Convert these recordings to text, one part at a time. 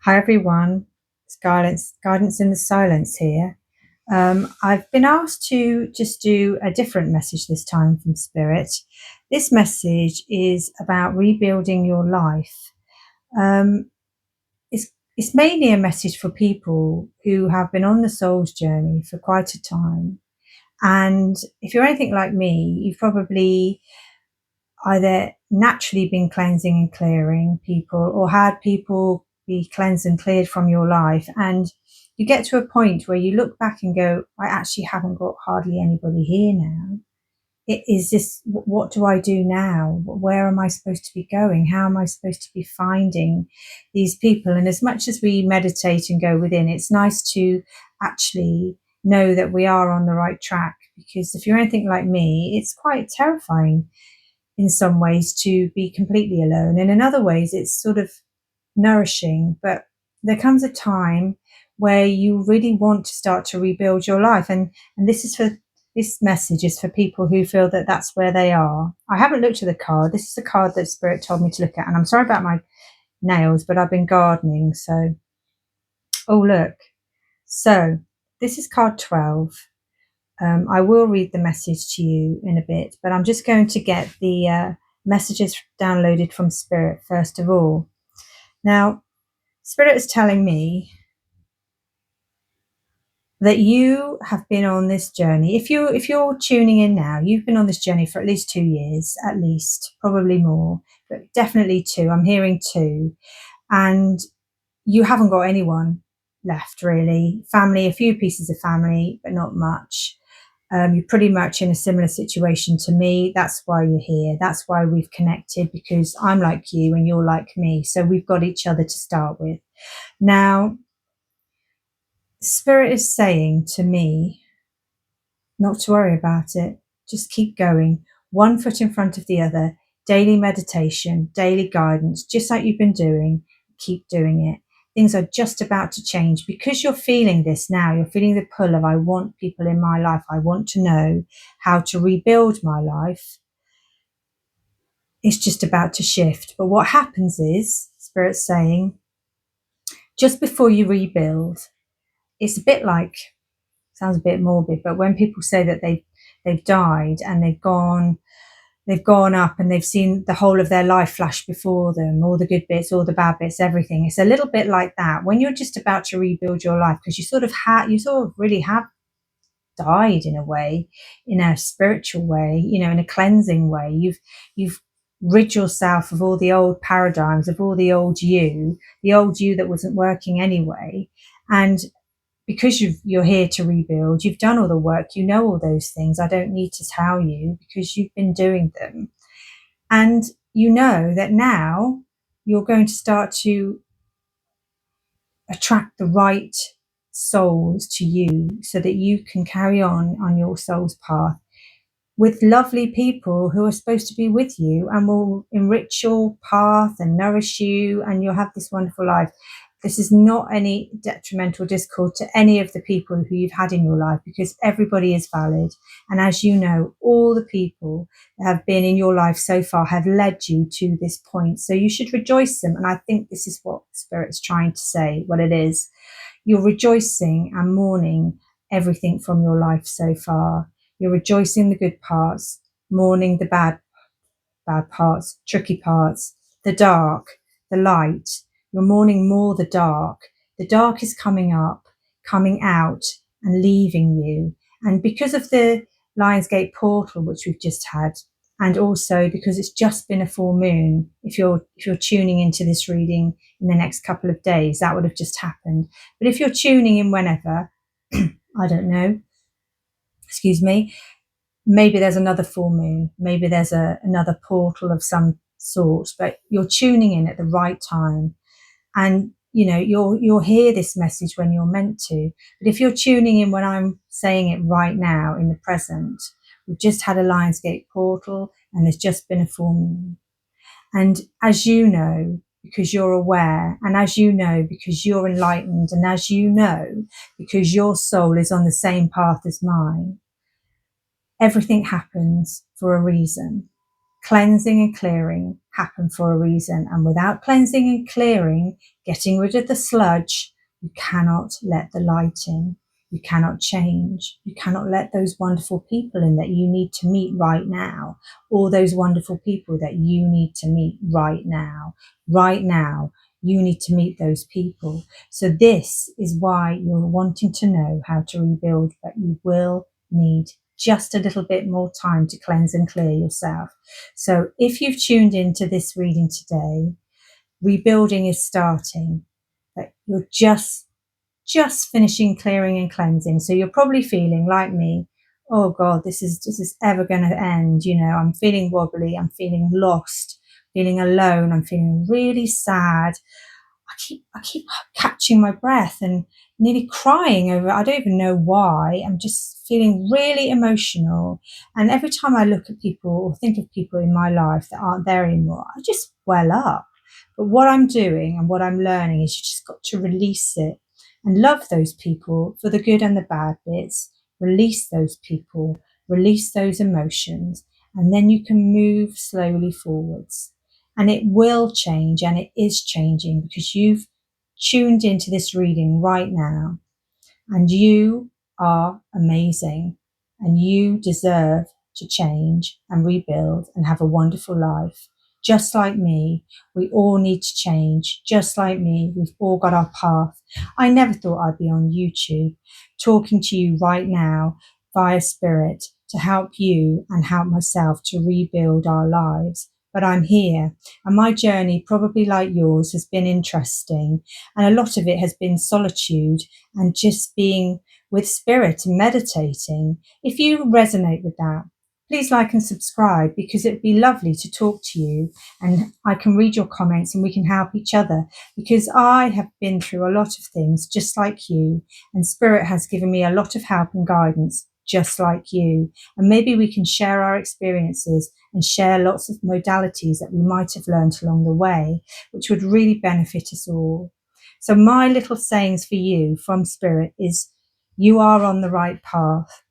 Hi everyone, it's guidance in the silence here. I've been asked to just do a different message this time from Spirit. This message is about rebuilding your life. Um, it's mainly a message for people who have been on the soul's journey for quite a time. And if you're anything like me, you've probably either naturally been cleansing and clearing people or had people be cleansed and cleared from your life. And you get to a point where you look back and go, I actually haven't got hardly anybody here now. It is this, what do I do now? Where am I supposed to be going? How am I supposed to be finding these people? And as much as we meditate and go within, it's nice to actually know that we are on the right track, because if you're anything like me, it's quite terrifying in some ways to be completely alone. And in other ways, it's sort of nourishing. But there comes a time where you really want to start to rebuild your life. And this message is for people who feel that that's where they are. I haven't looked at the card. This is a card that Spirit told me to look at. And I'm sorry about my nails, but I've been gardening. So, oh, look. So this is card 12. I will read the message to you in a bit, but I'm just going to get the messages downloaded from Spirit first of all. Now, Spirit is telling me that you have been on this journey. If you're tuning in now, you've been on this journey for at least 2 years, at least, probably more, but definitely 2. I'm hearing 2, and you haven't got anyone left really. Family, a few pieces of family, but not much. You're pretty much in a similar situation to me. That's why you're here. That's why we've connected, because I'm like you and you're like me. So we've got each other to start with. Now, Spirit is saying to me not to worry about it. Just keep going. One foot in front of the other. Daily meditation, daily guidance, just like you've been doing. Keep doing it. Things are just about to change because you're feeling this now. You're feeling the pull of, I want people in my life. I want to know how to rebuild my life. It's just about to shift. But what happens is, Spirit's saying, just before you rebuild, it's a bit like, sounds a bit morbid, but when people say that they've died and they've gone up and they've seen the whole of their life flash before them, all the good bits, all the bad bits, everything. It's a little bit like that when you're just about to rebuild your life, because you sort of really have died in a way, in a spiritual way, in a cleansing way. You've rid yourself of all the old paradigms, of all the old you that wasn't working anyway. And because you're here to rebuild, you've done all the work, you know all those things. I don't need to tell you because you've been doing them. And you know that now you're going to start to attract the right souls to you so that you can carry on your soul's path with lovely people who are supposed to be with you and will enrich your path and nourish you, and you'll have this wonderful life. This is not any detrimental discord to any of the people who you've had in your life, because everybody is valid. And as you know, all the people that have been in your life so far have led you to this point. So you should rejoice them. And I think this is what Spirit's trying to say, what it is. You're rejoicing and mourning everything from your life so far. You're rejoicing the good parts, mourning the bad parts, tricky parts, the dark, the light. You're mourning more the dark. The dark is coming up, coming out and leaving you. And because of the Lionsgate portal, which we've just had, and also because it's just been a full moon, if you're tuning into this reading in the next couple of days, that would have just happened. But if you're tuning in whenever, I don't know, excuse me, maybe there's another full moon, maybe there's another portal of some sort, but you're tuning in at the right time. And you'll hear this message when you're meant to. But if you're tuning in when I'm saying it right now in the present, we've just had a Lionsgate portal and there's just been a full moon. And as you know, because you're aware, and as you know, because you're enlightened, and as you know, because your soul is on the same path as mine, everything happens for a reason. Cleansing and clearing happen for a reason. And without cleansing and clearing, getting rid of the sludge, you cannot let the light in. You cannot change. You cannot let those wonderful people in that you need to meet right now. All those wonderful people that you need to meet right now. Right now, you need to meet those people. So this is why you're wanting to know how to rebuild, but you will need just a little bit more time to cleanse and clear yourself. So if you've tuned into this reading today, rebuilding is starting, but you're just finishing clearing and cleansing. So you're probably feeling like me, oh God, this is ever going to end. You know, I'm feeling wobbly. I'm feeling lost, feeling alone. I'm feeling really sad. I keep catching my breath and nearly crying over, I don't even know why. I'm just feeling really emotional. And every time I look at people or think of people in my life that aren't there anymore, I just well up. But what I'm doing and what I'm learning is you just got to release it and love those people for the good and the bad bits. Release those people, release those emotions, and then you can move slowly forwards. And it will change, and it is changing because you've tuned into this reading right now, and you are amazing, and you deserve to change and rebuild and have a wonderful life. Just like me, we all need to change. Just like me, we've all got our path. I never thought I'd be on YouTube talking to you right now via spirit to help you and help myself to rebuild our lives. But I'm here, and my journey, probably like yours, has been interesting. And a lot of it has been solitude and just being with spirit and meditating. If you resonate with that, please like and subscribe, because it would be lovely to talk to you and I can read your comments and we can help each other, because I have been through a lot of things just like you, and spirit has given me a lot of help and guidance just like you. And maybe we can share our experiences and share lots of modalities that we might have learned along the way, which would really benefit us all. So my little sayings for you from spirit is, you are on the right path.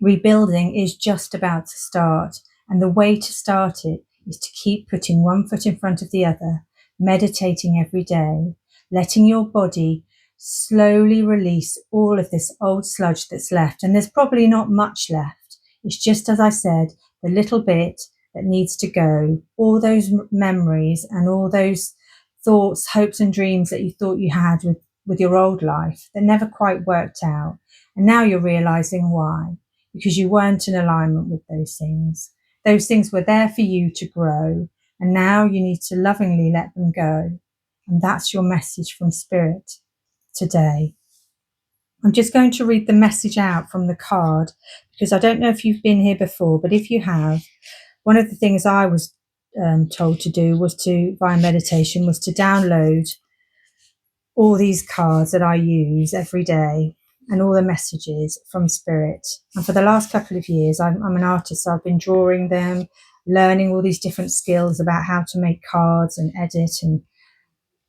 Rebuilding is just about to start, and the way to start it is to keep putting one foot in front of the other, meditating every day, letting your body slowly release all of this old sludge that's left. And there's probably not much left. It's just, as I said, the little bit that needs to go, all those memories and all those thoughts, hopes and dreams that you thought you had with your old life that never quite worked out. And now you're realizing why. Because you weren't in alignment with those things. Those things were there for you to grow, and now you need to lovingly let them go. And that's your message from Spirit today. I'm just going to read the message out from the card, because I don't know if you've been here before, but if you have, one of the things I was told to do was via meditation, was to download all these cards that I use every day and all the messages from Spirit. And for the last couple of years, I'm an artist, so I've been drawing them, learning all these different skills about how to make cards and edit. And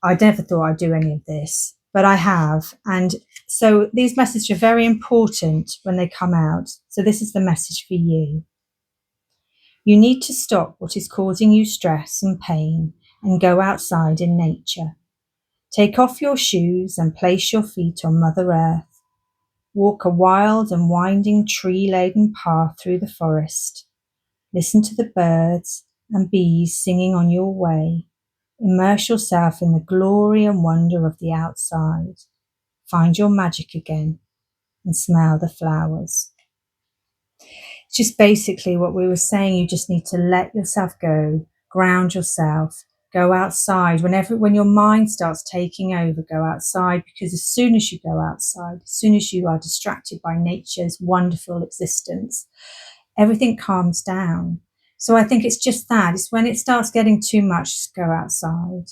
I never thought I'd do any of this, but I have. And so these messages are very important when they come out. So this is the message for you. You need to stop what is causing you stress and pain and go outside in nature. Take off your shoes and place your feet on Mother Earth. Walk a wild and winding tree-laden path through the forest. Listen to the birds and bees singing on your way. Immerse yourself in the glory and wonder of the outside. Find your magic again and smell the flowers. It's just basically what we were saying. You just need to let yourself go, ground yourself, go outside. When your mind starts taking over, go outside, because as soon as you go outside, as soon as you are distracted by nature's wonderful existence, everything calms down. So I think it's just that. It's when it starts getting too much, just go outside.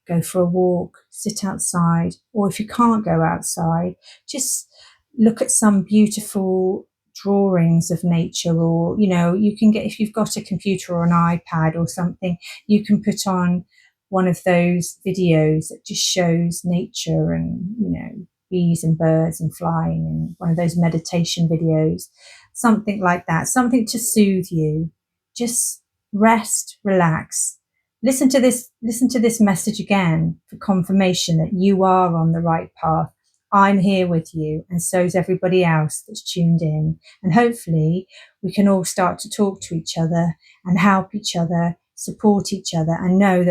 Go for a walk, sit outside, or if you can't go outside, just look at some beautiful drawings of nature, or you can get, if you've got a computer or an iPad or something, you can put on one of those videos that just shows nature and bees and birds and flying, and one of those meditation videos, something like that, something to soothe you. Just rest, relax. Listen to this message again for confirmation that you are on the right path. I'm here with you, and so's everybody else that's tuned in. And hopefully we can all start to talk to each other and help each other, support each other, and know that